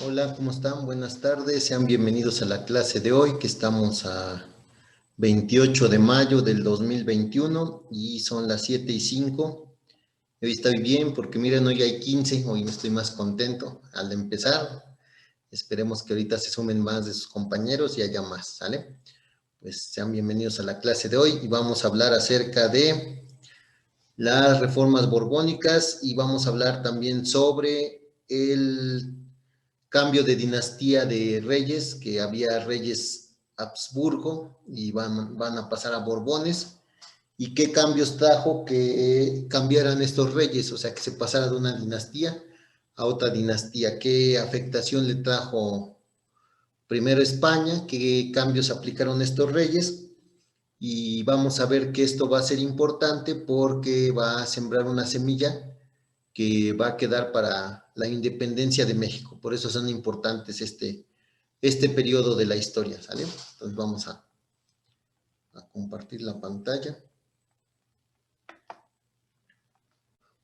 Hola, ¿cómo están? Buenas tardes, sean bienvenidos a la clase de hoy, que estamos a 28 de mayo del 2021 y son las 7:05. Hoy estoy bien porque miren, hoy hay 15, hoy me estoy más contento al empezar. Esperemos que ahorita se sumen más de sus compañeros y haya más, ¿sale? Pues sean bienvenidos a la clase de hoy y vamos a hablar acerca de las reformas borbónicas y vamos a hablar también sobre el cambio de dinastía de reyes, que había reyes Habsburgo y van a pasar a Borbones, y qué cambios trajo que cambiaran estos reyes, o sea, que se pasara de una dinastía a otra dinastía, qué afectación le trajo primero España, qué cambios aplicaron estos reyes, y vamos a ver que esto va a ser importante porque va a sembrar una semilla que va a quedar para la independencia de México. Por eso son importantes este periodo de la historia, ¿sale? Entonces vamos a compartir la pantalla.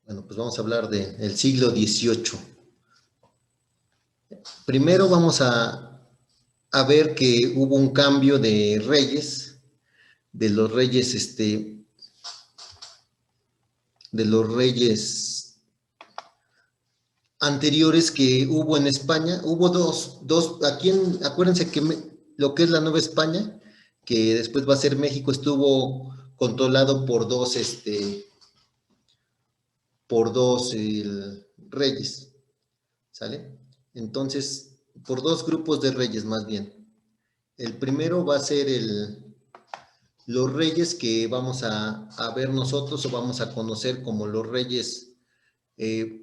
Bueno, pues vamos a hablar del siglo XVIII. Primero vamos a ver que hubo un cambio de reyes, de los reyes, de los reyes anteriores que hubo en España. Hubo dos aquí acuérdense que lo que es la Nueva España, que después va a ser México, estuvo controlado por dos reyes, ¿sale? Entonces, por dos grupos de reyes más bien. El primero va a ser los reyes que vamos a ver nosotros o vamos a conocer como eh,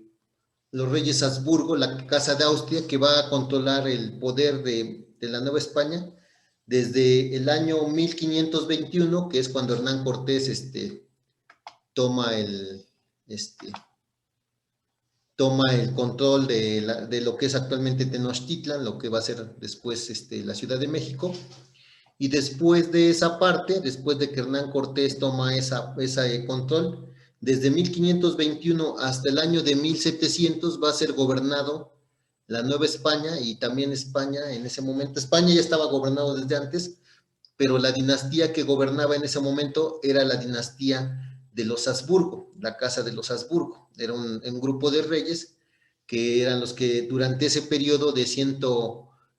los reyes Habsburgo, la Casa de Austria, que va a controlar el poder de la Nueva España desde el año 1521, que es cuando Hernán Cortés toma este, toma el control de lo que es actualmente Tenochtitlan, lo que va a ser después la Ciudad de México. Y después de esa parte, después de que Hernán Cortés toma ese control, desde 1521 hasta el año de 1700 va a ser gobernado la Nueva España, y también España en ese momento. España ya estaba gobernado desde antes, pero la dinastía que gobernaba en ese momento era la dinastía de los Habsburgo, la casa de los Habsburgo. Era un grupo de reyes que eran los que durante ese periodo de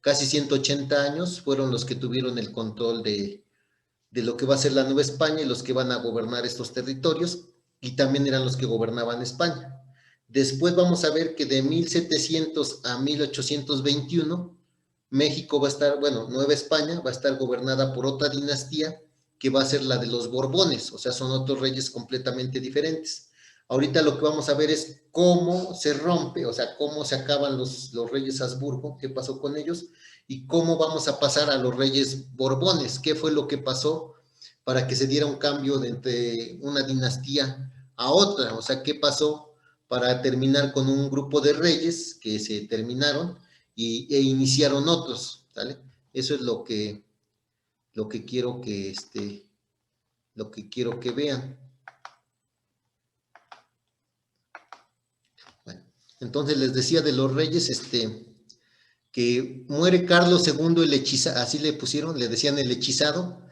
casi 180 años fueron los que tuvieron el control de lo que va a ser la Nueva España y los que van a gobernar estos territorios, y también eran los que gobernaban España. Después vamos a ver que de 1700 a 1821 México va a estar, bueno, Nueva España va a estar gobernada por otra dinastía que va a ser la de los Borbones, o sea, son otros reyes completamente diferentes. Ahorita lo que vamos a ver es cómo se rompe, o sea, cómo se acaban los reyes Habsburgo, qué pasó con ellos, y cómo vamos a pasar a los reyes Borbones, qué fue lo que pasó para que se diera un cambio de entre una dinastía a otra, o sea, qué pasó para terminar con un grupo de reyes que se terminaron e iniciaron otros, ¿vale? Eso es lo que quiero lo que quiero que vean. Bueno, entonces les decía de los reyes, que muere Carlos II el hechizado, así le pusieron, le decían el hechizado,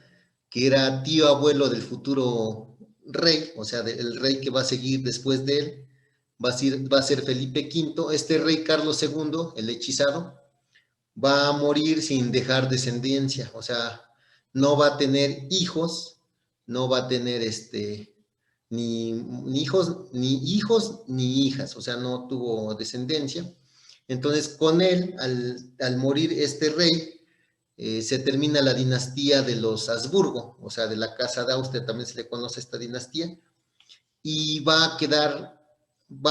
que era tío abuelo del futuro rey, o sea, el rey que va a seguir después de él, va a ser Felipe V. Este rey Carlos II, el hechizado, va a morir sin dejar descendencia, o sea, no va a tener hijos, no va a tener ni hijos ni hijas, o sea, no tuvo descendencia. Entonces, con él, al morir este rey, se termina la dinastía de los Habsburgo, o sea, de la Casa de Austria también se le conoce esta dinastía, y va a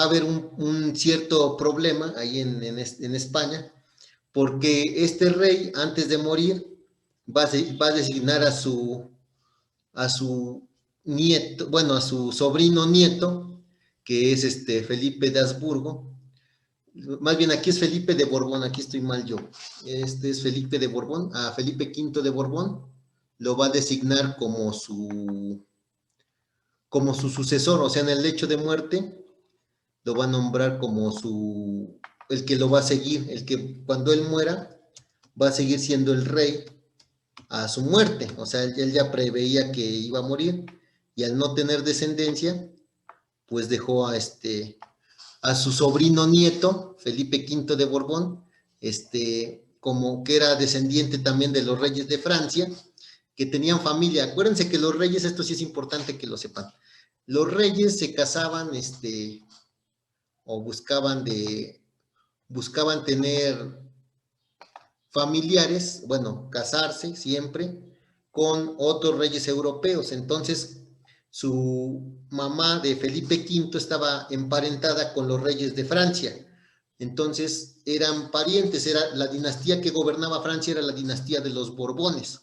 haber un cierto problema ahí en España, porque este rey, antes de morir, va a designar a su nieto, bueno, a su sobrino nieto, que es Felipe de Habsburgo. Más bien aquí es Felipe de Borbón, aquí estoy mal yo. Este es Felipe de Borbón, a Felipe V de Borbón lo va a designar como su sucesor, o sea, en el lecho de muerte lo va a nombrar como el que lo va a seguir, el que cuando él muera va a seguir siendo el rey a su muerte. O sea, él ya preveía que iba a morir y al no tener descendencia, pues dejó a su sobrino nieto, Felipe V de Borbón, como que era descendiente también de los reyes de Francia, que tenían familia. Acuérdense que los reyes, esto sí es importante que lo sepan, los reyes se casaban, o buscaban tener familiares, bueno, casarse siempre con otros reyes europeos. Entonces, su mamá de Felipe V estaba emparentada con los reyes de Francia. Entonces, eran parientes, era la dinastía que gobernaba Francia, era la dinastía de los Borbones.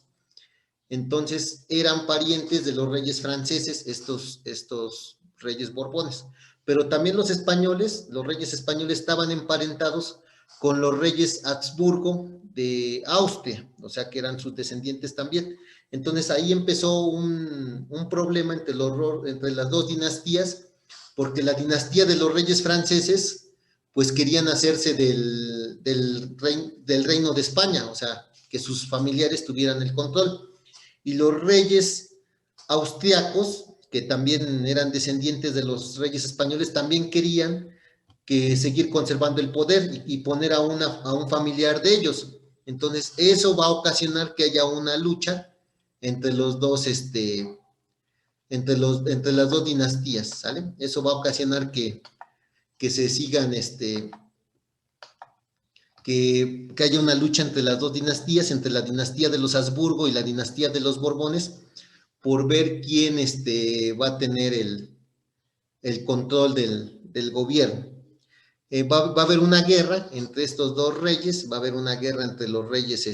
Entonces, eran parientes de los reyes franceses, estos reyes Borbones. Pero también los españoles, los reyes españoles estaban emparentados con los reyes Habsburgo de Austria, o sea que eran sus descendientes también. Entonces ahí empezó un problema entre las dos dinastías, porque la dinastía de los reyes franceses, pues querían hacerse del reino de España, o sea, que sus familiares tuvieran el control. Y los reyes austriacos, que también eran descendientes de los reyes españoles, también querían que seguir conservando el poder y poner a un familiar de ellos. Entonces, eso va a ocasionar que haya una lucha entre los dos, entre las dos dinastías, ¿sale? Eso va a ocasionar que se sigan, que haya una lucha entre las dos dinastías, entre la dinastía de los Habsburgo y la dinastía de los Borbones, por ver quién va a tener el control del gobierno. Va a haber una guerra entre estos dos reyes, va a haber una guerra entre los reyes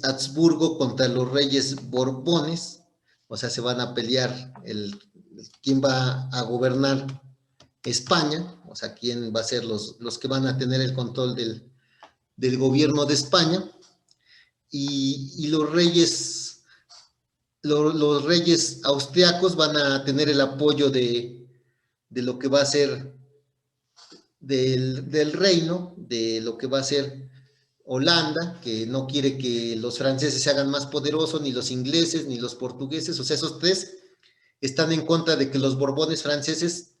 Habsburgo contra los reyes Borbones, o sea, se van a pelear quién va a gobernar España, o sea, quién va a ser los que van a tener el control del gobierno de España, y los reyes austriacos van a tener el apoyo de lo que va a ser del reino, de lo que va a ser Holanda, que no quiere que los franceses se hagan más poderosos, ni los ingleses, ni los portugueses, o sea, esos tres están en contra de que los Borbones franceses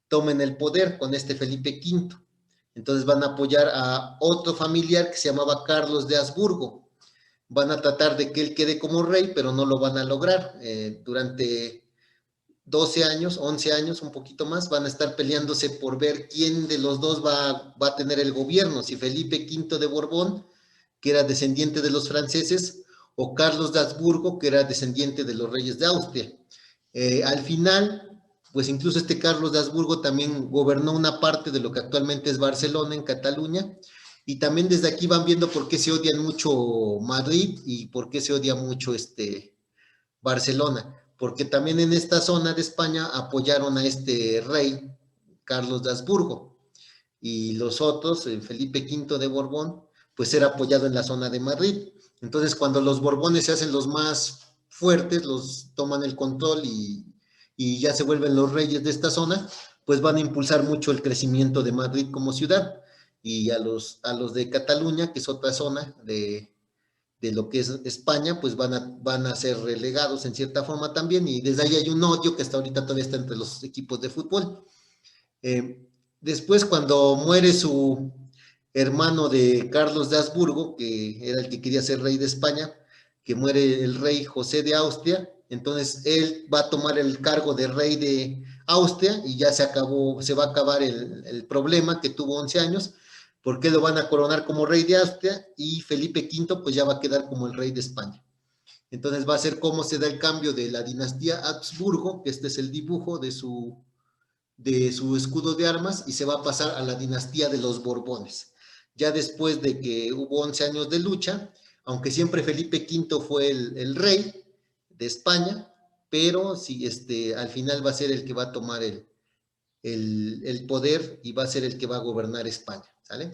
tomen el poder con Felipe V. Entonces van a apoyar a otro familiar que se llamaba Carlos de Habsburgo. Van a tratar de que él quede como rey, pero no lo van a lograr. Durante 12 años, 11 años, un poquito más, van a estar peleándose por ver quién de los dos va a tener el gobierno, si Felipe V de Borbón, que era descendiente de los franceses, o Carlos de Habsburgo, que era descendiente de los reyes de Austria. Al final, pues incluso Carlos de Habsburgo también gobernó una parte de lo que actualmente es Barcelona, en Cataluña, y también desde aquí van viendo por qué se odian mucho Madrid y por qué se odia mucho Barcelona, porque también en esta zona de España apoyaron a este rey, Carlos de Habsburgo, y los otros, Felipe V de Borbón, pues era apoyado en la zona de Madrid. Entonces, cuando los Borbones se hacen los más fuertes, los toman el control y ya se vuelven los reyes de esta zona, pues van a impulsar mucho el crecimiento de Madrid como ciudad. Y a los de Cataluña, que es otra zona de lo que es España, pues van a ser relegados en cierta forma también, y desde ahí hay un odio que hasta ahorita todavía está entre los equipos de fútbol. Después, cuando muere su hermano de Carlos de Habsburgo, que era el que quería ser rey de España, que muere el rey José de Austria, entonces él va a tomar el cargo de rey de Austria y ya se va a acabar el problema que tuvo 11 años, porque lo van a coronar como rey de Austria y Felipe V pues ya va a quedar como el rey de España. Entonces va a ser cómo se da el cambio de la dinastía Habsburgo, que este es el dibujo de su escudo de armas, y se va a pasar a la dinastía de los Borbones. Ya después de que hubo 11 años de lucha, aunque siempre Felipe V fue el rey de España, pero sí, al final va a ser el que va a tomar el poder y va a ser el que va a gobernar España, ¿sale?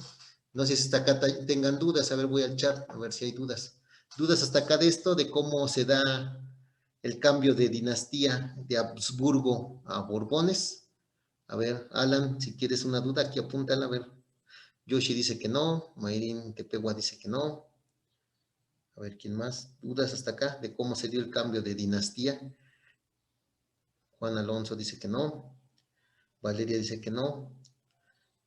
No sé si hasta acá tengan dudas, a ver, voy al chat, a ver si hay dudas. ¿Dudas hasta acá de esto, de cómo se da el cambio de dinastía de Habsburgo a Borbones? A ver, Alan, si quieres una duda, aquí apúntala, a ver. Yoshi dice que no, Mayrin Tepegua dice que no. A ver, ¿quién más? ¿Dudas hasta acá de cómo se dio el cambio de dinastía? Juan Alonso dice que no. Valeria dice que no.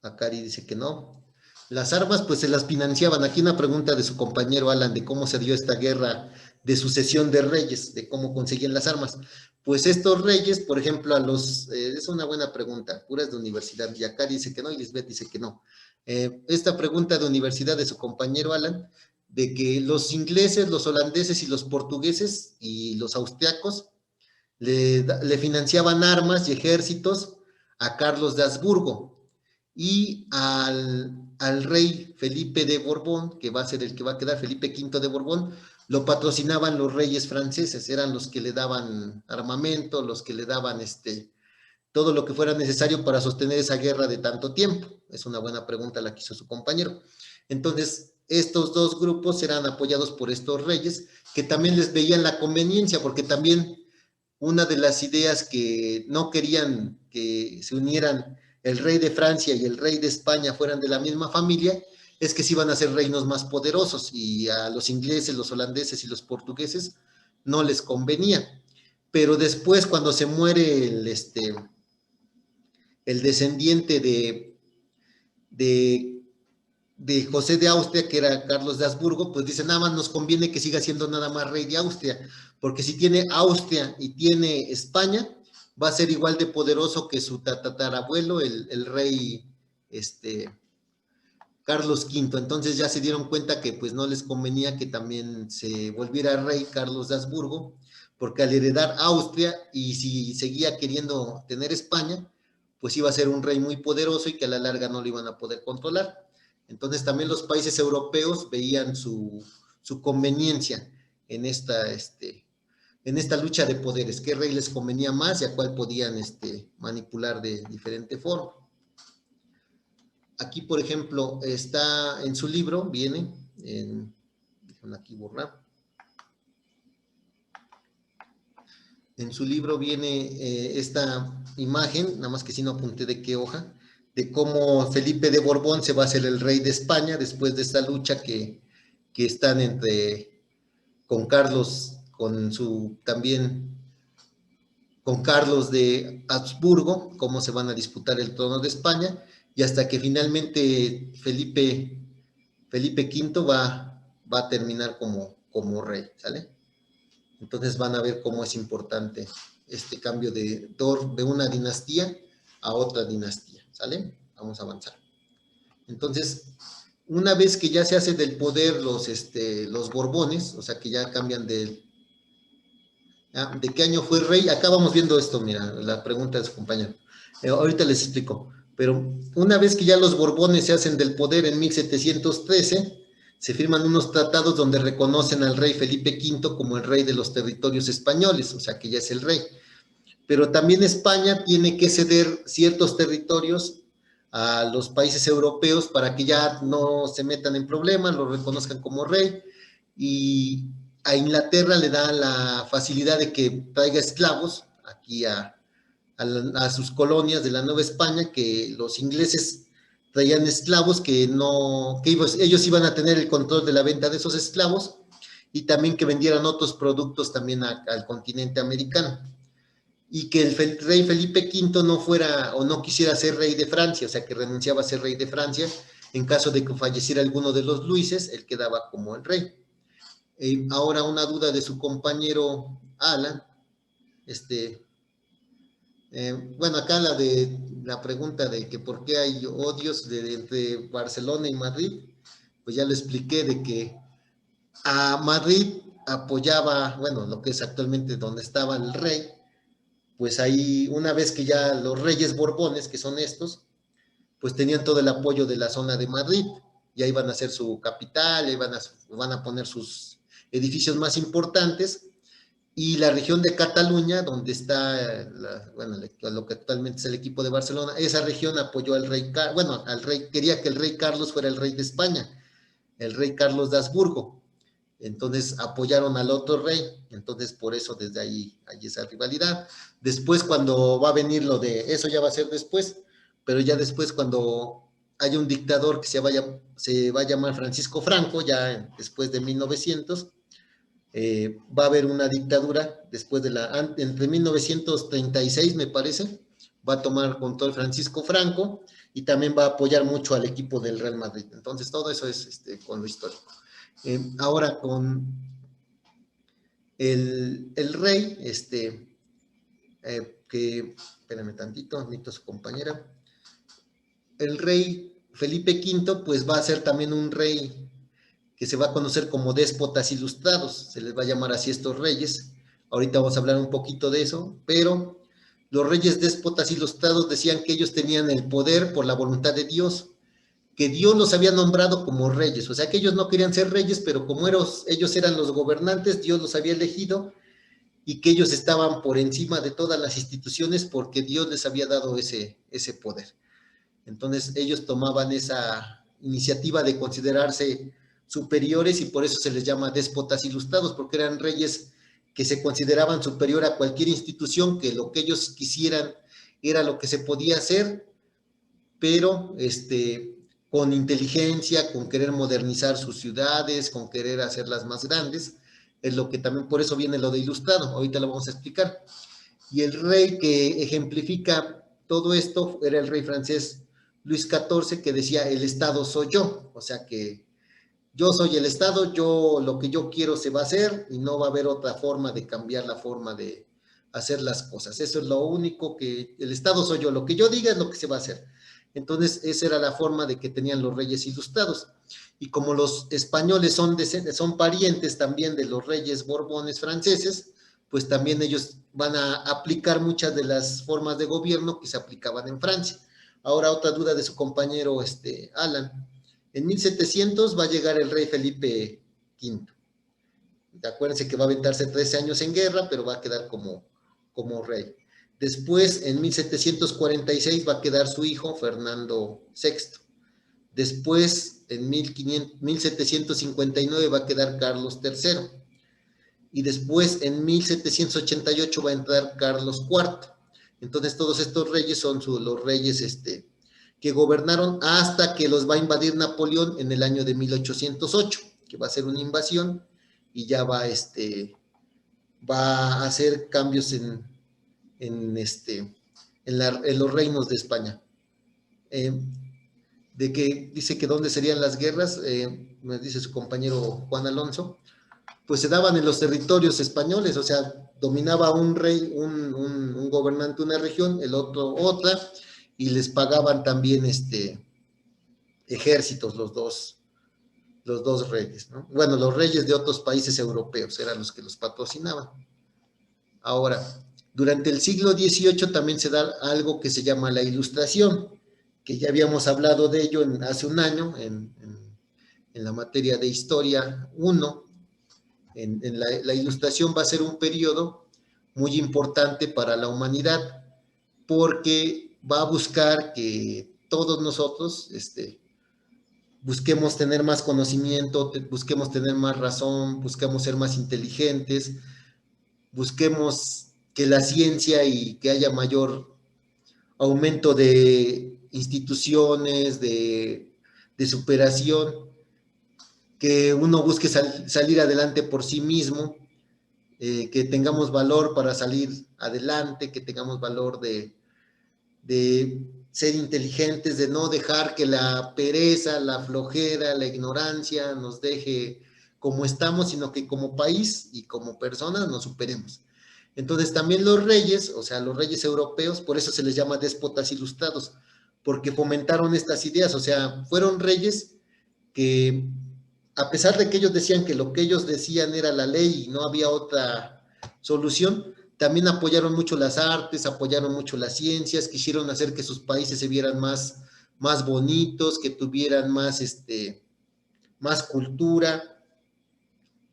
Akari dice que no. Las armas, pues se las financiaban. Aquí una pregunta de su compañero Alan de cómo se dio esta guerra de sucesión de reyes, de cómo conseguían las armas. Pues estos reyes, por ejemplo, es una buena pregunta, puras de universidad. Y Akari dice que no y Lisbeth dice que no. Esta pregunta de universidad de su compañero Alan, de que los ingleses, los holandeses y los portugueses y los austriacos le financiaban armas y ejércitos a Carlos de Habsburgo y al rey Felipe de Borbón, que va a ser el que va a quedar, Felipe V de Borbón, lo patrocinaban los reyes franceses, eran los que le daban armamento, los que le daban todo lo que fuera necesario para sostener esa guerra de tanto tiempo. Es una buena pregunta la que hizo su compañero. Entonces, estos dos grupos eran apoyados por estos reyes, que también les veían la conveniencia, porque también una de las ideas que no querían que se unieran el rey de Francia y el rey de España fueran de la misma familia, es que se iban a ser reinos más poderosos y a los ingleses, los holandeses y los portugueses no les convenía. Pero después, cuando se muere el descendiente de José de Austria, que era Carlos de Habsburgo, pues dice, nada más nos conviene que siga siendo nada más rey de Austria, porque si tiene Austria y tiene España, va a ser igual de poderoso que su tatarabuelo, el rey Carlos V. Entonces ya se dieron cuenta que pues no les convenía que también se volviera rey Carlos de Habsburgo, porque al heredar Austria y si seguía queriendo tener España, pues iba a ser un rey muy poderoso y que a la larga no lo iban a poder controlar. Entonces también los países europeos veían su conveniencia en esta lucha de poderes, qué rey les convenía más y a cuál podían manipular de diferente forma. Aquí, por ejemplo, está en su libro, déjenme aquí borrar. En su libro viene esta imagen, nada más que si no apunté de qué hoja, de cómo Felipe de Borbón se va a hacer el rey de España después de esta lucha que están con Carlos, con Carlos de Habsburgo, cómo se van a disputar el trono de España, y hasta que finalmente Felipe V va a terminar como rey, ¿sale? Entonces van a ver cómo es importante este cambio de una dinastía a otra dinastía, ¿sale? Vamos a avanzar. Entonces, una vez que ya se hace del poder los Borbones, o sea que ya cambian ¿de qué año fue rey? Acá vamos viendo esto, mira, la pregunta de su compañero. Ahorita les explico. Pero una vez que ya los Borbones se hacen del poder en 1713, se firman unos tratados donde reconocen al rey Felipe V como el rey de los territorios españoles, o sea que ya es el rey. Pero también España tiene que ceder ciertos territorios a los países europeos para que ya no se metan en problemas, lo reconozcan como rey, y a Inglaterra le da la facilidad de que traiga esclavos aquí a sus colonias de la Nueva España, que los ingleses traían esclavos que ellos iban a tener el control de la venta de esos esclavos y también que vendieran otros productos también al continente americano. Y que el rey Felipe V no fuera o no quisiera ser rey de Francia, o sea que renunciaba a ser rey de Francia. En caso de que falleciera alguno de los Luises, él quedaba como el rey. Ahora una duda de su compañero Alan, bueno, acá la pregunta de que por qué hay odios entre Barcelona y Madrid, pues ya lo expliqué de que a Madrid apoyaba, bueno, lo que es actualmente donde estaba el rey, pues ahí una vez que ya los reyes Borbones, que son estos, pues tenían todo el apoyo de la zona de Madrid, ya iban a hacer su capital, van a poner sus edificios más importantes, y la región de Cataluña, donde está, lo que actualmente es el equipo de Barcelona, esa región apoyó al rey, quería que el rey Carlos fuera el rey de España, el rey Carlos de Habsburgo. Entonces apoyaron al otro rey, entonces por eso desde ahí hay esa rivalidad. Después cuando va a venir lo de, eso ya va a ser después, pero ya después cuando haya un dictador que se va a llamar Francisco Franco, ya después de 1900, va a haber una dictadura después de entre 1936 me parece, va a tomar control Francisco Franco y también va a apoyar mucho al equipo del Real Madrid. Entonces todo eso es con lo histórico. Ahora con el rey, que, espérame tantito, necesito a su compañera. El rey Felipe V, pues va a ser también un rey que se va a conocer como déspotas ilustrados, se les va a llamar así estos reyes. Ahorita vamos a hablar un poquito de eso, pero los reyes déspotas ilustrados decían que ellos tenían el poder por la voluntad de Dios, que Dios los había nombrado como reyes, o sea que ellos no querían ser reyes, pero como ellos eran los gobernantes, Dios los había elegido y que ellos estaban por encima de todas las instituciones porque Dios les había dado ese poder. Entonces ellos tomaban esa iniciativa de considerarse superiores y por eso se les llama déspotas ilustrados, porque eran reyes que se consideraban superior a cualquier institución, que lo que ellos quisieran era lo que se podía hacer, pero con inteligencia, con querer modernizar sus ciudades, con querer hacerlas más grandes, es lo que también, por eso viene lo de ilustrado, ahorita lo vamos a explicar. Y el rey que ejemplifica todo esto era el rey francés Luis XIV, que decía, el Estado soy yo, o sea que yo soy el Estado, lo que yo quiero se va a hacer y no va a haber otra forma de cambiar la forma de hacer las cosas. Eso es lo único que, el Estado soy yo, lo que yo diga es lo que se va a hacer. Entonces, esa era la forma de que tenían los reyes ilustrados. Y como los españoles son parientes también de los reyes borbones franceses, pues también ellos van a aplicar muchas de las formas de gobierno que se aplicaban en Francia. Ahora, otra duda de su compañero Alan. En 1700 va a llegar el rey Felipe V. Acuérdense que va a aventarse 13 años en guerra, pero va a quedar como rey. Después, en 1746, va a quedar su hijo Fernando VI. Después, en 1759, va a quedar Carlos III. Y después, en 1788, va a entrar Carlos IV. Entonces, todos estos reyes son los reyes que gobernaron hasta que los va a invadir Napoleón en el año de 1808, que va a ser una invasión y ya va a hacer cambios en los reinos de España. De que dice que dónde serían las guerras, me dice su compañero Juan Alonso, pues se daban en los territorios españoles, o sea, dominaba un rey, un gobernante una región, el otro otra, y les pagaban también ejércitos los dos reyes, ¿no? Bueno, los reyes de otros países europeos eran los que los patrocinaban. Ahora, durante el siglo XVIII también se da algo que se llama la Ilustración, que ya habíamos hablado de ello hace un año en la materia de Historia 1. La Ilustración va a ser un periodo muy importante para la humanidad, porque va a buscar que todos nosotros busquemos tener más conocimiento, busquemos tener más razón, busquemos ser más inteligentes, busquemos que la ciencia y que haya mayor aumento de instituciones, de superación, que uno busque salir adelante por sí mismo, que tengamos valor para salir adelante, que tengamos valor de ser inteligentes, de no dejar que la pereza, la flojera, la ignorancia nos deje como estamos, sino que como país y como personas nos superemos. Entonces también los reyes, o sea, los reyes europeos, por eso se les llama déspotas ilustrados, porque fomentaron estas ideas, o sea, fueron reyes que, a pesar de que ellos decían que lo que ellos decían era la ley y no había otra solución, también apoyaron mucho las artes, apoyaron mucho las ciencias, quisieron hacer que sus países se vieran más bonitos, que tuvieran más cultura,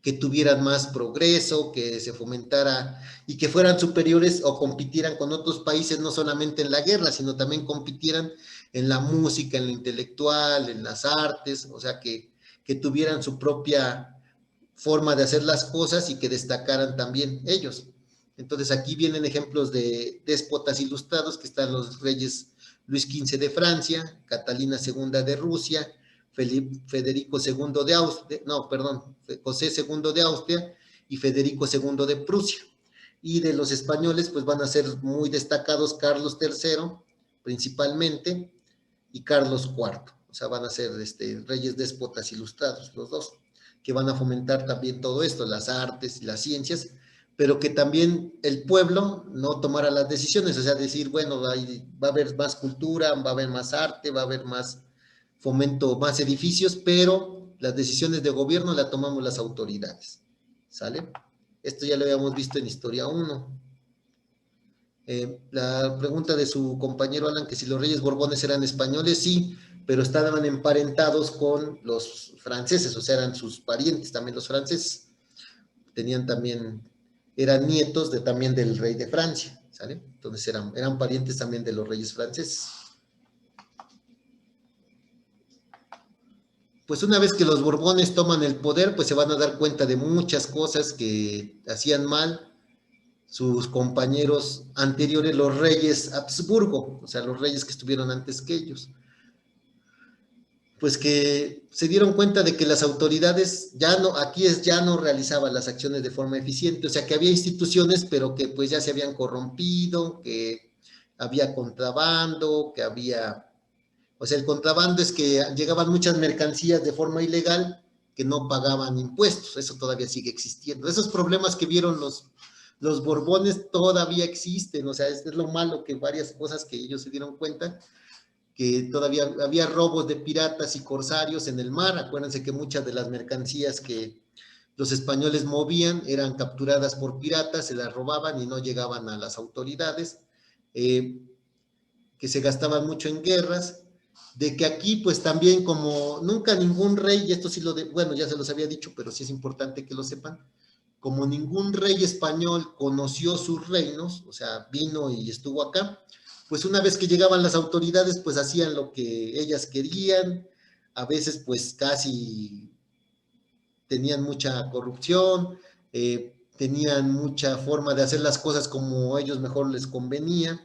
que tuvieran más progreso, que se fomentara y que fueran superiores o compitieran con otros países, no solamente en la guerra, sino también compitieran en la música, en lo intelectual, en las artes, o sea, que tuvieran su propia forma de hacer las cosas y que destacaran también ellos. Entonces aquí vienen ejemplos de déspotas ilustrados, que están los reyes Luis XV de Francia, Catalina II de Rusia, Federico II de Austria, no, perdón, José II de Austria y Federico II de Prusia. Y de los españoles, pues van a ser muy destacados Carlos III, principalmente, y Carlos IV. O sea, van a ser reyes déspotas ilustrados, los dos, que van a fomentar también todo esto, las artes y las ciencias, pero que también el pueblo no tomara las decisiones, o sea, decir, bueno, va a haber más cultura, va a haber más arte, va a haber más fomento, más edificios, pero las decisiones de gobierno las tomamos las autoridades, ¿sale? Esto ya lo habíamos visto en Historia 1. La pregunta de su compañero Alan, que si los reyes borbones eran españoles, sí, pero estaban emparentados con los franceses, o sea, eran sus parientes también los franceses. Tenían también, eran nietos también del rey de Francia, ¿sale? Entonces eran parientes también de los reyes franceses. Pues una vez que los Borbones toman el poder, pues se van a dar cuenta de muchas cosas que hacían mal sus compañeros anteriores, los reyes Habsburgo, o sea, los reyes que estuvieron antes que ellos. Pues que se dieron cuenta de que las autoridades ya no realizaban las acciones de forma eficiente, o sea, que había instituciones, pero que pues ya se habían corrompido, que había contrabando, que había, o sea, el contrabando es que llegaban muchas mercancías de forma ilegal que no pagaban impuestos, eso todavía sigue existiendo. Esos problemas que vieron los Borbones todavía existen, o sea, es lo malo, que varias cosas que ellos se dieron cuenta, que todavía había robos de piratas y corsarios en el mar. Acuérdense que muchas de las mercancías que los españoles movían eran capturadas por piratas, se las robaban y no llegaban a las autoridades, que se gastaban mucho en guerras, de que aquí pues también como nunca ningún rey, y esto sí bueno, ya se los había dicho, pero sí es importante que lo sepan, como ningún rey español conoció sus reinos, o sea, vino y estuvo acá, pues una vez que llegaban las autoridades, pues hacían lo que ellas querían, a veces pues casi tenían mucha corrupción, tenían mucha forma de hacer las cosas como a ellos mejor les convenía,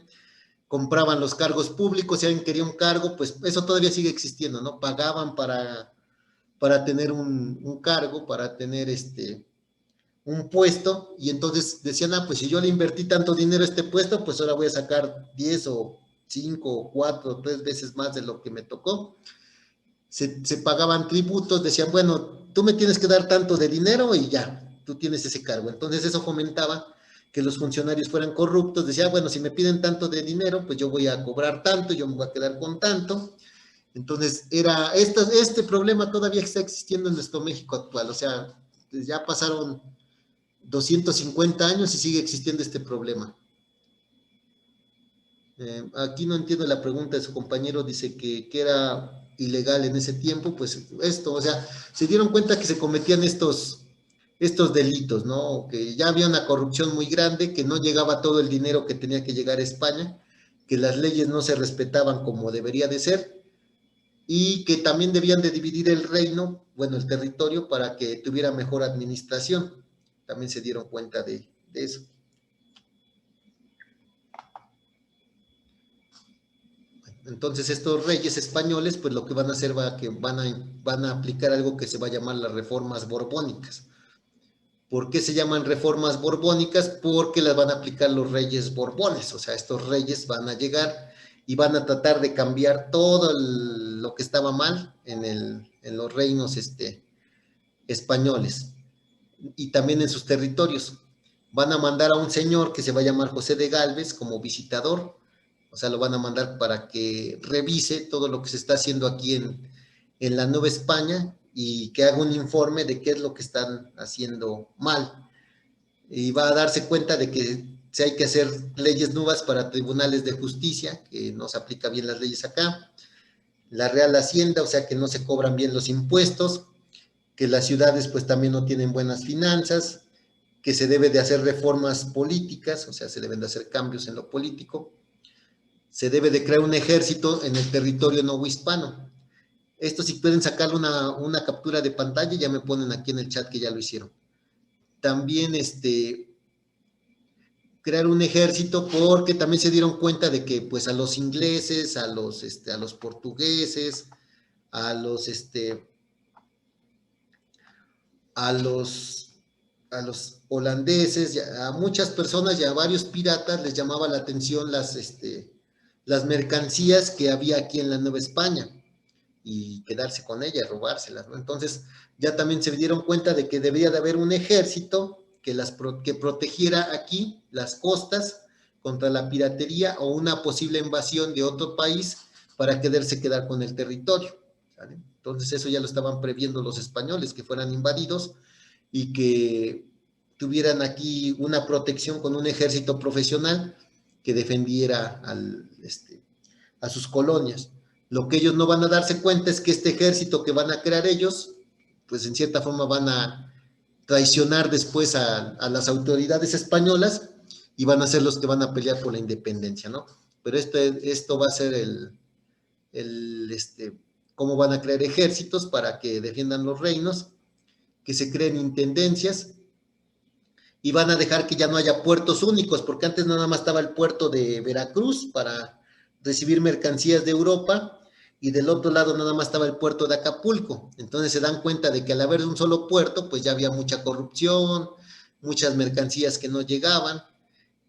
compraban los cargos públicos, si alguien quería un cargo, pues eso todavía sigue existiendo, ¿no? Pagaban para tener un cargo, para tener un puesto, y entonces decían, pues si yo le invertí tanto dinero a este puesto, pues ahora voy a sacar 10 o 5 o 4 o 3 veces más de lo que me tocó. Se pagaban tributos, decían, bueno, tú me tienes que dar tanto de dinero y ya, tú tienes ese cargo. Entonces eso fomentaba que los funcionarios fueran corruptos, decía, bueno, si me piden tanto de dinero, pues yo voy a cobrar tanto, yo me voy a quedar con tanto. Entonces, este problema todavía está existiendo en nuestro México actual, o sea, ya pasaron 250 años y sigue existiendo este problema. Aquí no entiendo la pregunta de su compañero, dice que era ilegal en ese tiempo, pues esto, o sea, se dieron cuenta que se cometían estos delitos, ¿no? Que ya había una corrupción muy grande, que no llegaba todo el dinero que tenía que llegar a España, que las leyes no se respetaban como debería de ser, y que también debían de dividir el reino, bueno, el territorio, para que tuviera mejor administración. También se dieron cuenta de eso. Entonces estos reyes españoles, pues lo que van a hacer va que van a aplicar algo que se va a llamar las reformas borbónicas. ¿Por qué se llaman reformas borbónicas? Porque las van a aplicar los reyes borbones, o sea, estos reyes van a llegar y van a tratar de cambiar todo lo que estaba mal en los reinos españoles y también en sus territorios. Van a mandar a un señor que se va a llamar José de Gálvez como visitador, o sea, lo van a mandar para que revise todo lo que se está haciendo aquí en la Nueva España y que haga un informe de qué es lo que están haciendo mal. Y va a darse cuenta de que si hay que hacer leyes nuevas para tribunales de justicia, que no se aplica bien las leyes acá, la Real Hacienda, o sea que no se cobran bien los impuestos, que las ciudades pues también no tienen buenas finanzas, que se debe de hacer reformas políticas, o sea, se deben de hacer cambios en lo político, se debe de crear un ejército en el territorio novohispano. Esto si pueden sacarle una captura de pantalla, ya me ponen aquí en el chat que ya lo hicieron. También crear un ejército porque también se dieron cuenta de que pues a los ingleses, a los portugueses, a los, a los, a los holandeses, a muchas personas y a varios piratas les llamaba la atención las mercancías que había aquí en la Nueva España y quedarse con ellas, robárselas, ¿no? Entonces ya también se dieron cuenta de que debía de haber un ejército que protegiera aquí las costas contra la piratería o una posible invasión de otro país para quedar con el territorio, ¿vale? Entonces eso ya lo estaban previendo los españoles, que fueran invadidos y que tuvieran aquí una protección con un ejército profesional que defendiera a sus colonias. Lo que ellos no van a darse cuenta es que este ejército que van a crear ellos, pues en cierta forma van a traicionar después a las autoridades españolas y van a ser los que van a pelear por la independencia, ¿no? Pero esto va a ser cómo van a crear ejércitos para que defiendan los reinos, que se creen intendencias y van a dejar que ya no haya puertos únicos, porque antes nada más estaba el puerto de Veracruz para recibir mercancías de Europa y del otro lado nada más estaba el puerto de Acapulco. Entonces se dan cuenta de que al haber un solo puerto, pues ya había mucha corrupción, muchas mercancías que no llegaban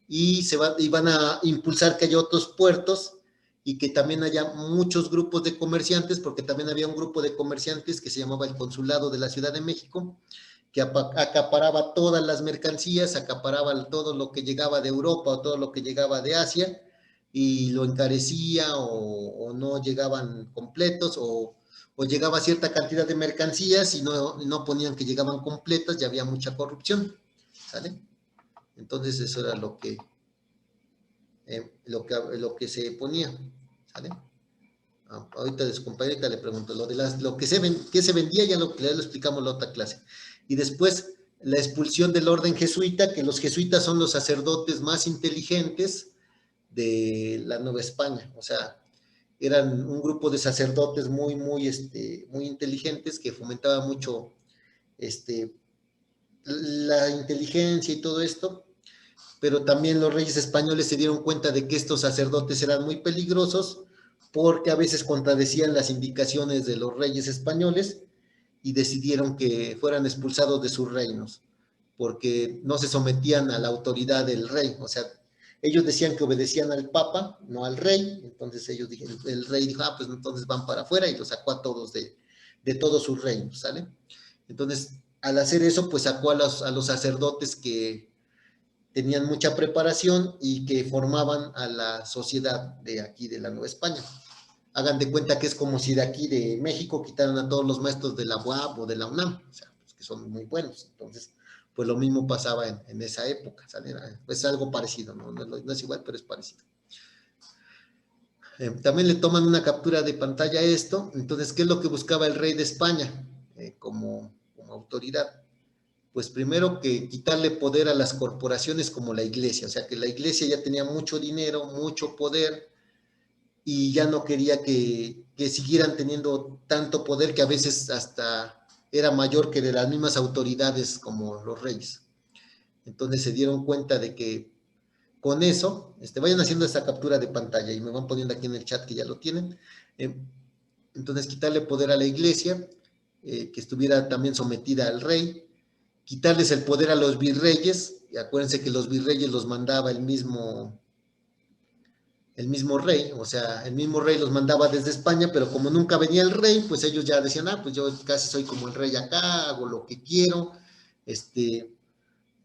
y van a impulsar que haya otros puertos y que también haya muchos grupos de comerciantes, porque también había un grupo de comerciantes que se llamaba el Consulado de la Ciudad de México, que acaparaba todas las mercancías, acaparaba todo lo que llegaba de Europa o todo lo que llegaba de Asia y lo encarecía o no llegaban completos o llegaba cierta cantidad de mercancías y no ponían que llegaban completas, ya había mucha corrupción, ¿sale? Entonces eso era lo que se ponía, ¿sale? Ahorita compañerita le pregunto, lo que se vendía ya lo explicamos en la otra clase. Y después la expulsión del orden jesuita, que los jesuitas son los sacerdotes más inteligentes de la Nueva España, o sea, eran un grupo de sacerdotes muy inteligentes que fomentaban mucho la inteligencia y todo esto, pero también los reyes españoles se dieron cuenta de que estos sacerdotes eran muy peligrosos porque a veces contradecían las indicaciones de los reyes españoles y decidieron que fueran expulsados de sus reinos, porque no se sometían a la autoridad del rey, o sea, ellos decían que obedecían al papa, no al rey, entonces el rey dijo, pues entonces van para afuera y los sacó a todos de todos sus reinos, ¿sale? Entonces, al hacer eso, pues sacó a los sacerdotes que tenían mucha preparación y que formaban a la sociedad de aquí, de la Nueva España. Hagan de cuenta que es como si de aquí de México quitaran a todos los maestros de la UAP o de la UNAM, o sea, pues que son muy buenos. Entonces, pues lo mismo pasaba en esa época, ¿sale? Es algo parecido, no es igual, pero es parecido. También le toman una captura de pantalla a esto. Entonces, ¿qué es lo que buscaba el rey de España como autoridad? Pues primero que quitarle poder a las corporaciones como la iglesia, o sea que la iglesia ya tenía mucho dinero, mucho poder y ya no quería que siguieran teniendo tanto poder que a veces hasta era mayor que de las mismas autoridades como los reyes. Entonces se dieron cuenta de que con eso, vayan haciendo esta captura de pantalla y me van poniendo aquí en el chat que ya lo tienen. Entonces quitarle poder a la iglesia, que estuviera también sometida al rey, quitarles el poder a los virreyes, y acuérdense que los virreyes los mandaba el mismo rey, o sea, el mismo rey los mandaba desde España, pero como nunca venía el rey, pues ellos ya decían, pues yo casi soy como el rey acá, hago lo que quiero,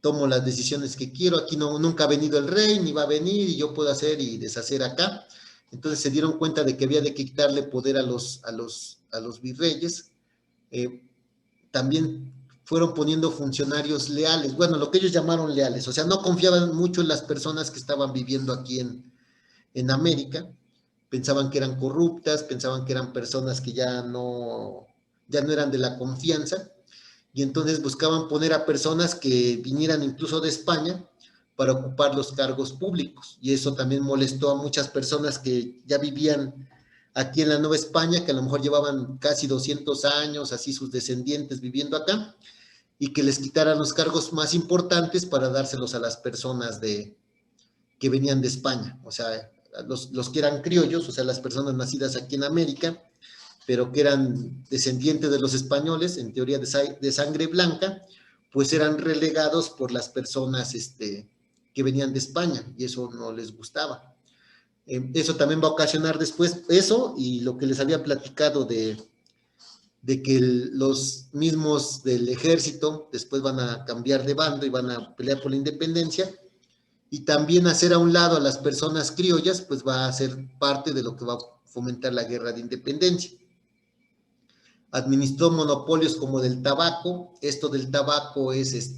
tomo las decisiones que quiero, aquí nunca ha venido el rey, ni va a venir, y yo puedo hacer y deshacer acá. Entonces se dieron cuenta de que había de quitarle poder a los virreyes. También fueron poniendo funcionarios leales, bueno, lo que ellos llamaron leales, o sea, no confiaban mucho en las personas que estaban viviendo aquí en América, pensaban que eran corruptas, pensaban que eran personas que ya no eran de la confianza, y entonces buscaban poner a personas que vinieran incluso de España para ocupar los cargos públicos, y eso también molestó a muchas personas que ya vivían aquí en la Nueva España, que a lo mejor llevaban casi 200 años, así sus descendientes viviendo acá, y que les quitaran los cargos más importantes para dárselos a las personas que venían de España, o sea, los que eran criollos, o sea, las personas nacidas aquí en América, pero que eran descendientes de los españoles, en teoría de sangre blanca, pues eran relegados por las personas que venían de España, y eso no les gustaba. Eso también va a ocasionar después eso, y lo que les había platicado de que los mismos del ejército después van a cambiar de bando y van a pelear por la independencia, y también hacer a un lado a las personas criollas, pues va a ser parte de lo que va a fomentar la guerra de independencia. Administró monopolios como del tabaco. Esto del tabaco es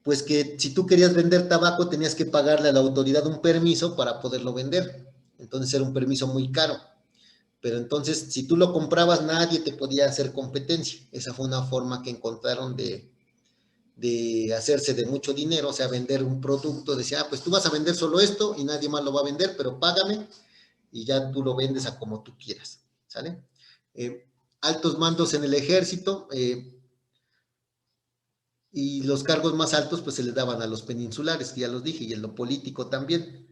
pues que si tú querías vender tabaco tenías que pagarle a la autoridad un permiso para poderlo vender. Entonces era un permiso muy caro. Pero entonces, si tú lo comprabas, nadie te podía hacer competencia. Esa fue una forma que encontraron de hacerse de mucho dinero, o sea, vender un producto. Decía, pues tú vas a vender solo esto y nadie más lo va a vender, pero págame y ya tú lo vendes a como tú quieras, ¿sale? Altos mandos en el ejército, y los cargos más altos pues se les daban a los peninsulares, que ya los dije, y en lo político también.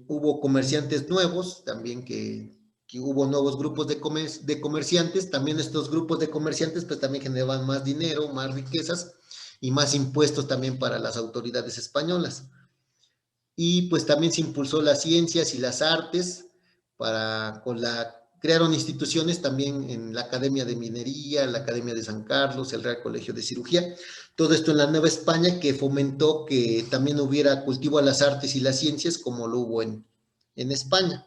Hubo comerciantes nuevos, también que hubo nuevos grupos de comerciantes, también estos grupos de comerciantes pues también generaban más dinero, más riquezas y más impuestos también para las autoridades españolas. Y pues también se impulsó las ciencias y las artes crearon instituciones también en la Academia de Minería, la Academia de San Carlos, el Real Colegio de Cirugía, todo esto en la Nueva España, que fomentó que también hubiera cultivo a las artes y las ciencias como lo hubo en España.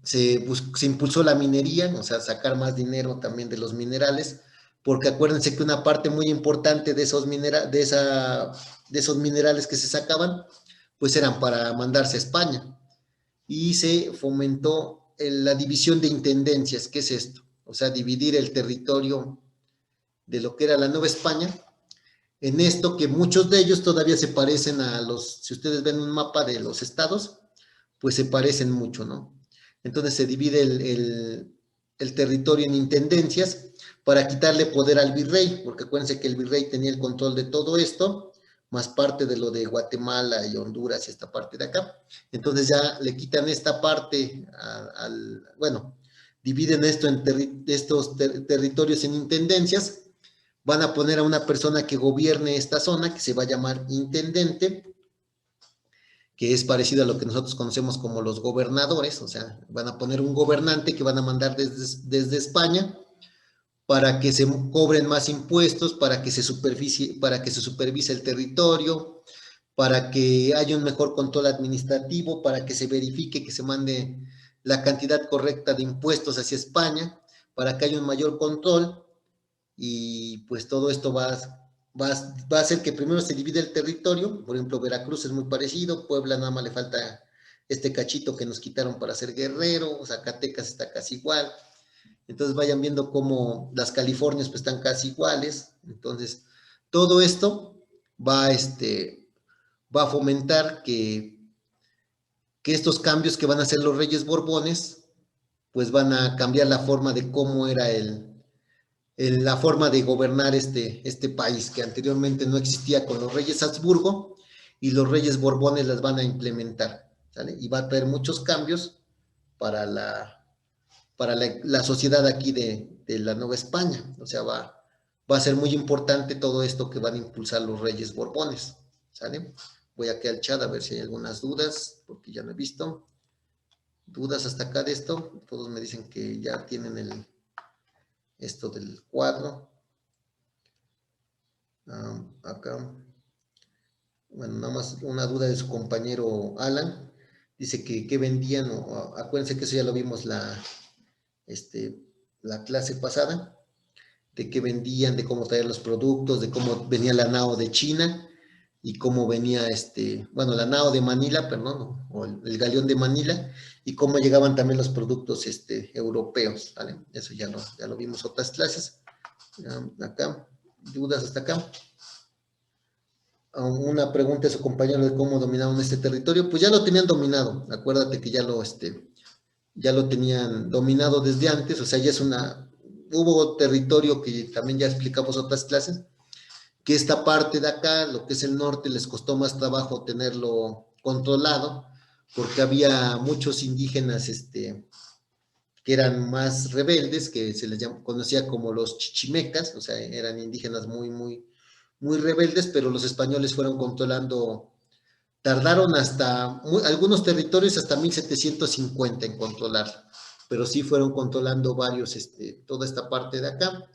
Se impulsó la minería, o sea, sacar más dinero también de los minerales, porque acuérdense que una parte muy importante de esos minerales que se sacaban, pues eran para mandarse a España. Y se fomentó la división de intendencias. ¿Qué es esto? O sea, dividir el territorio de lo que era la Nueva España, en esto que muchos de ellos todavía se parecen si ustedes ven un mapa de los estados, pues se parecen mucho, ¿no? Entonces se divide el territorio en intendencias para quitarle poder al virrey, porque acuérdense que el virrey tenía el control de todo esto, más parte de lo de Guatemala y Honduras y esta parte de acá. Entonces ya le quitan esta parte bueno, dividen esto estos territorios en intendencias, van a poner a una persona que gobierne esta zona, que se va a llamar intendente, que es parecido a lo que nosotros conocemos como los gobernadores, o sea, van a poner un gobernante que van a mandar desde España para que se cobren más impuestos, para que se supervise el territorio, para que haya un mejor control administrativo, para que se verifique que se mande la cantidad correcta de impuestos hacia España, para que haya un mayor control, y pues todo esto va a hacer que primero se divide el territorio. Por ejemplo, Veracruz es muy parecido, Puebla nada más le falta este cachito que nos quitaron para ser Guerrero, Zacatecas está casi igual. Entonces vayan viendo cómo las Californias pues están casi iguales. Entonces, todo esto va, va a fomentar que estos cambios que van a hacer los Reyes Borbones, pues van a cambiar la forma de cómo era la forma de gobernar este país, que anteriormente no existía con los Reyes Habsburgo, y los Reyes Borbones las van a implementar, ¿sale? Y va a traer muchos cambios para la sociedad aquí de la Nueva España. O sea, va a ser muy importante todo esto que van a impulsar los Reyes Borbones, ¿sale? Voy aquí al chat a ver si hay algunas dudas, porque ya no he visto dudas hasta acá de esto. Todos me dicen que ya tienen esto del cuadro. Acá, bueno, nada más una duda de su compañero Alan. Dice que vendían, acuérdense que eso ya lo vimos la clase pasada, de qué vendían, de cómo traían los productos, de cómo venía la nao de China y cómo venía bueno, la nao de Manila, perdón, o el galeón de Manila, y cómo llegaban también los productos europeos, ¿vale? Eso ya lo vimos otras clases. Acá, dudas hasta acá. una pregunta a su compañero de cómo dominaron este territorio, pues ya lo tenían dominado, acuérdate que ya lo tenían dominado desde antes, o sea, hubo territorio que también ya explicamos otras clases, que esta parte de acá, lo que es el norte, les costó más trabajo tenerlo controlado, porque había muchos indígenas, que eran más rebeldes, que se les conocía como los chichimecas, o sea, eran indígenas muy rebeldes, pero los españoles fueron controlando, tardaron algunos territorios hasta 1750 en controlar, pero sí fueron controlando varios, toda esta parte de acá.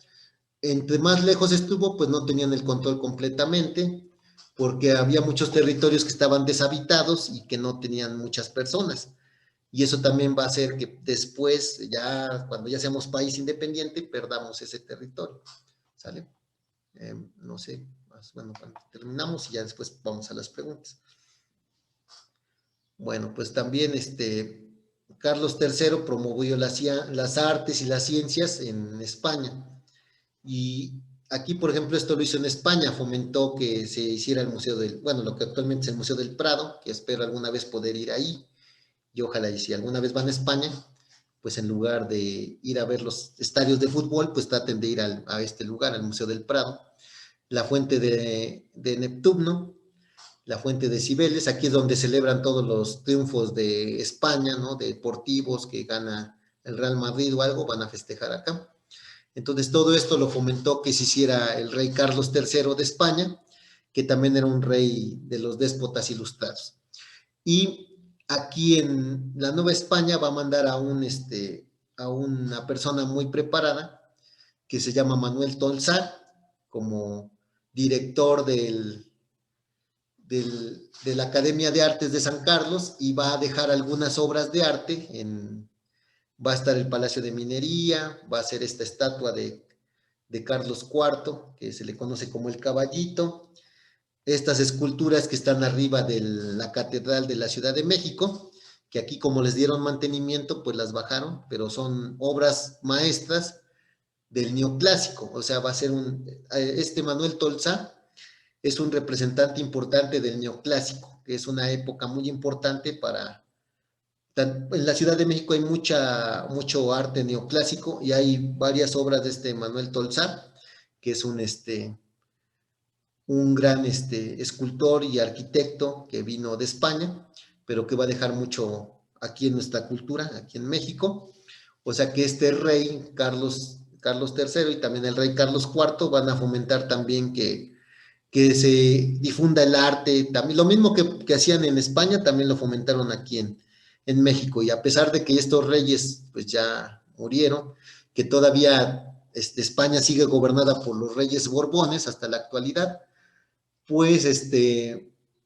Entre más lejos estuvo, pues no tenían el control completamente, porque había muchos territorios que estaban deshabitados y que no tenían muchas personas. Y eso también va a hacer que después, ya cuando ya seamos país independiente, perdamos ese territorio. ¿Sale? No sé, bueno, cuando terminamos y ya después vamos a las preguntas. Bueno, pues también Carlos III promovió las artes y las ciencias en España. Y aquí, por ejemplo, esto lo hizo en España, fomentó que se hiciera el Museo bueno, lo que actualmente es el Museo del Prado, que espero alguna vez poder ir ahí. Y ojalá, y si alguna vez van a España, pues en lugar de ir a ver los estadios de fútbol, pues traten de ir a este lugar, al Museo del Prado. La fuente de Neptuno, la fuente de Cibeles, aquí es donde celebran todos los triunfos de España, ¿no? Deportivos que gana el Real Madrid o algo, van a festejar acá. Entonces todo esto lo fomentó que se hiciera el rey Carlos III de España, que también era un rey de los déspotas ilustrados. Y aquí en la Nueva España va a mandar a una persona muy preparada que se llama Manuel Tolsá como director de la Academia de Artes de San Carlos, y va a dejar algunas obras de arte. Va a estar el Palacio de Minería, va a ser esta estatua de Carlos IV, que se le conoce como el Caballito, estas esculturas que están arriba de la Catedral de la Ciudad de México, que aquí como les dieron mantenimiento, pues las bajaron, pero son obras maestras del neoclásico. O sea, va a ser Manuel Tolsá es un representante importante del neoclásico, que es una época muy importante en la Ciudad de México hay mucho arte neoclásico, y hay varias obras de Manuel Tolsá, que es un gran escultor y arquitecto que vino de España, pero que va a dejar mucho aquí en nuestra cultura, aquí en México. O sea que este rey, Carlos III, y también el rey Carlos IV van a fomentar también que se difunda el arte. También, lo mismo que hacían en España, también lo fomentaron aquí en México. Y a pesar de que estos reyes pues ya murieron, que todavía España sigue gobernada por los reyes Borbones hasta la actualidad, pues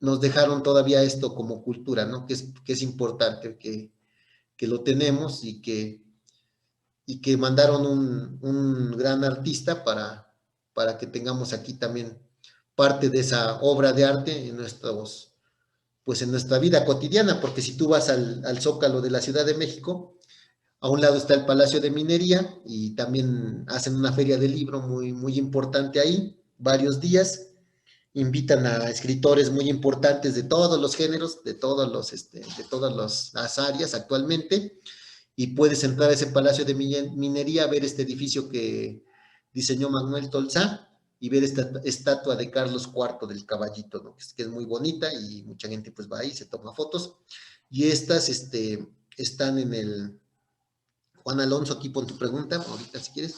nos dejaron todavía esto como cultura, ¿no? Que es importante, que lo tenemos, y que mandaron un gran artista para que tengamos aquí también parte de esa obra de arte pues en nuestra vida cotidiana, porque si tú vas al Zócalo de la Ciudad de México, a un lado está el Palacio de Minería, y también hacen una feria del libro muy importante ahí, varios días. Invitan a escritores muy importantes de todos los géneros, de todas las áreas actualmente, y puedes entrar a ese Palacio de Minería, ver este edificio que diseñó Manuel Tolsá, y ver esta estatua de Carlos IV del Caballito, ¿no? que es muy bonita, y mucha gente pues va ahí, se toma fotos. Y estas están en el Juan Alonso, aquí pon tu pregunta, ahorita si quieres.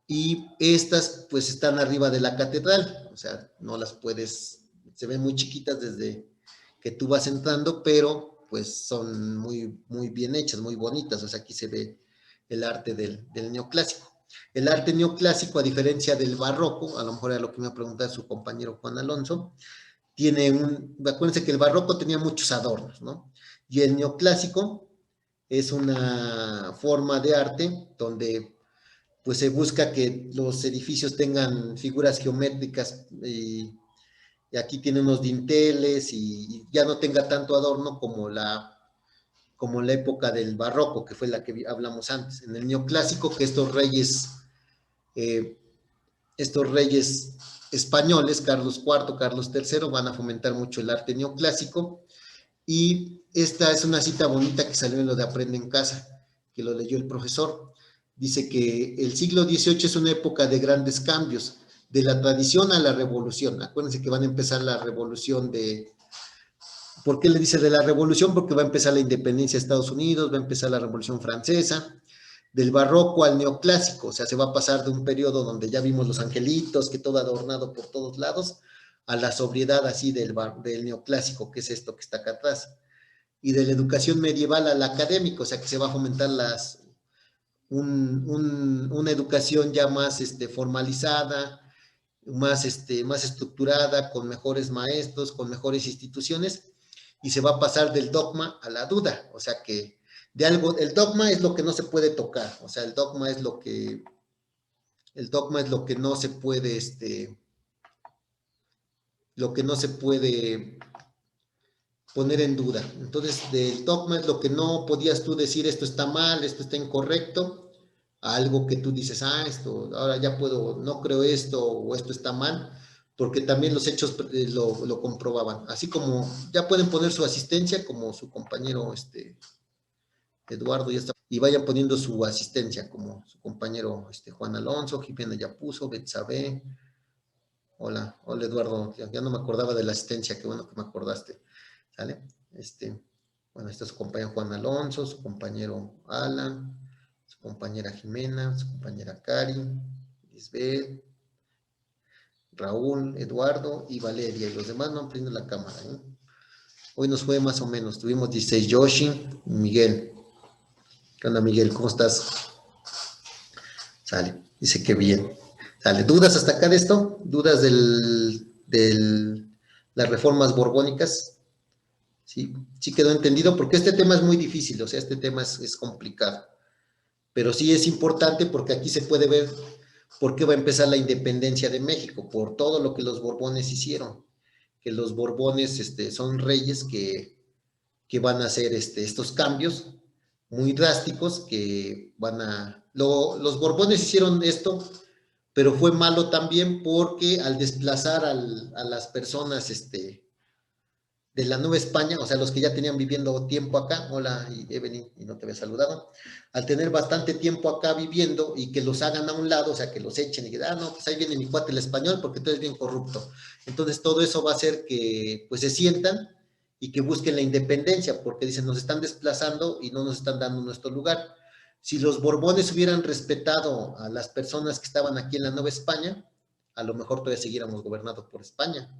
Y estas pues están arriba de la catedral, o sea, no las puedes, se ven muy chiquitas desde que tú vas entrando, pero pues son muy bien hechas, muy bonitas. O sea, aquí se ve el arte del neoclásico. El arte neoclásico, a diferencia del barroco, a lo mejor era lo que me preguntaba su compañero Juan Alonso, acuérdense que el barroco tenía muchos adornos, ¿no? Y el neoclásico es una forma de arte donde pues se busca que los edificios tengan figuras geométricas, y aquí tiene unos dinteles, y ya no tenga tanto adorno como la época del barroco, que fue la que hablamos antes. En el neoclásico, que estos reyes españoles, Carlos IV, Carlos III, van a fomentar mucho el arte neoclásico. Y esta es una cita bonita que salió en lo de Aprende en Casa, que lo leyó el profesor. Dice que el siglo XVIII es una época de grandes cambios, de la tradición a la revolución. Acuérdense que van a empezar la revolución de... ¿Por qué le dice de la revolución? Porque va a empezar la independencia de Estados Unidos, va a empezar la revolución francesa, del barroco al neoclásico, o sea, se va a pasar de un periodo donde ya vimos los angelitos, que todo adornado por todos lados, a la sobriedad así del neoclásico, que es esto que está acá atrás, y de la educación medieval al académico, o sea, que se va a fomentar una educación ya más formalizada, más estructurada, con mejores maestros, con mejores instituciones, y se va a pasar del dogma a la duda, o sea que de algo, el dogma es lo que no se puede tocar, o sea, el dogma es lo que no se puede, lo que no se puede poner en duda. Entonces, del dogma es lo que no podías tú decir, esto está mal, esto está incorrecto, a algo que tú dices, esto, ahora ya puedo, no creo esto, o esto está mal, porque también los hechos lo comprobaban. Así como ya pueden poner su asistencia, como su compañero, Eduardo ya está, y vayan poniendo su asistencia, como su compañero, Juan Alonso, Jimena ya puso, Betsabe. Hola, hola Eduardo, ya no me acordaba de la asistencia, qué bueno que me acordaste, ¿sale? Bueno, está su compañero Juan Alonso, su compañero Alan, su compañera Jimena, su compañera Cari, Lisbeth, Raúl, Eduardo y Valeria, y los demás no han prendido la cámara, ¿eh? Hoy nos fue más o menos, tuvimos 16, Yoshi, Miguel. ¿Qué onda, Miguel? ¿Cómo estás? Sale, dice que bien. Sale, ¿dudas hasta acá de esto? ¿Dudas las reformas borbónicas? ¿Sí? Sí quedó entendido, porque este tema es muy difícil, o sea, este tema es complicado. Pero sí es importante porque aquí se puede ver por qué va a empezar la independencia de México, por todo lo que los Borbones hicieron. Que los Borbones son reyes que van a hacer estos cambios muy drásticos que van a... los Borbones hicieron esto, pero fue malo también porque al desplazar a las personas de la Nueva España, o sea, los que ya tenían viviendo tiempo acá, hola Evelyn, y no te había saludado, al tener bastante tiempo acá viviendo y que los hagan a un lado, o sea, que los echen y que, no, pues ahí viene mi cuate el español porque tú eres bien corrupto. Entonces todo eso va a hacer que pues se sientan y que busquen la independencia, porque dicen, nos están desplazando y no nos están dando nuestro lugar. Si los Borbones hubieran respetado a las personas que estaban aquí en la Nueva España, a lo mejor todavía siguiéramos gobernados por España,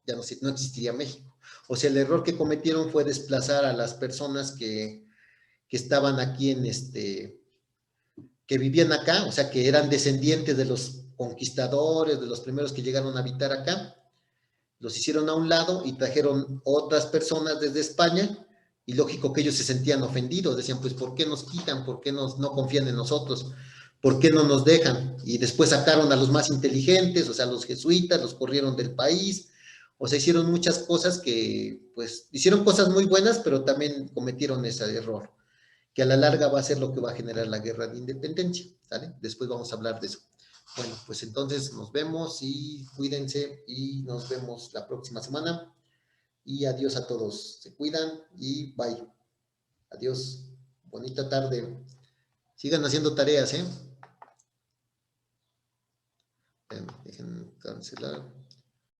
ya no existiría México. O sea, el error que cometieron fue desplazar a las personas que estaban aquí que vivían acá, o sea, que eran descendientes de los conquistadores, de los primeros que llegaron a habitar acá, los hicieron a un lado y trajeron otras personas desde España, y lógico que ellos se sentían ofendidos, decían, pues, ¿por qué nos quitan? ¿Por qué no confían en nosotros? ¿Por qué no nos dejan? Y después sacaron a los más inteligentes, o sea, los jesuitas, los corrieron del país, o sea, hicieron muchas cosas que, pues, hicieron cosas muy buenas, pero también cometieron ese error, que a la larga va a ser lo que va a generar la guerra de independencia, ¿sale? Después vamos a hablar de eso. Bueno, pues entonces nos vemos y cuídense y nos vemos la próxima semana. Y adiós a todos. Se cuidan y bye. Adiós. Bonita tarde. Sigan haciendo tareas, ¿eh? Dejen cancelar.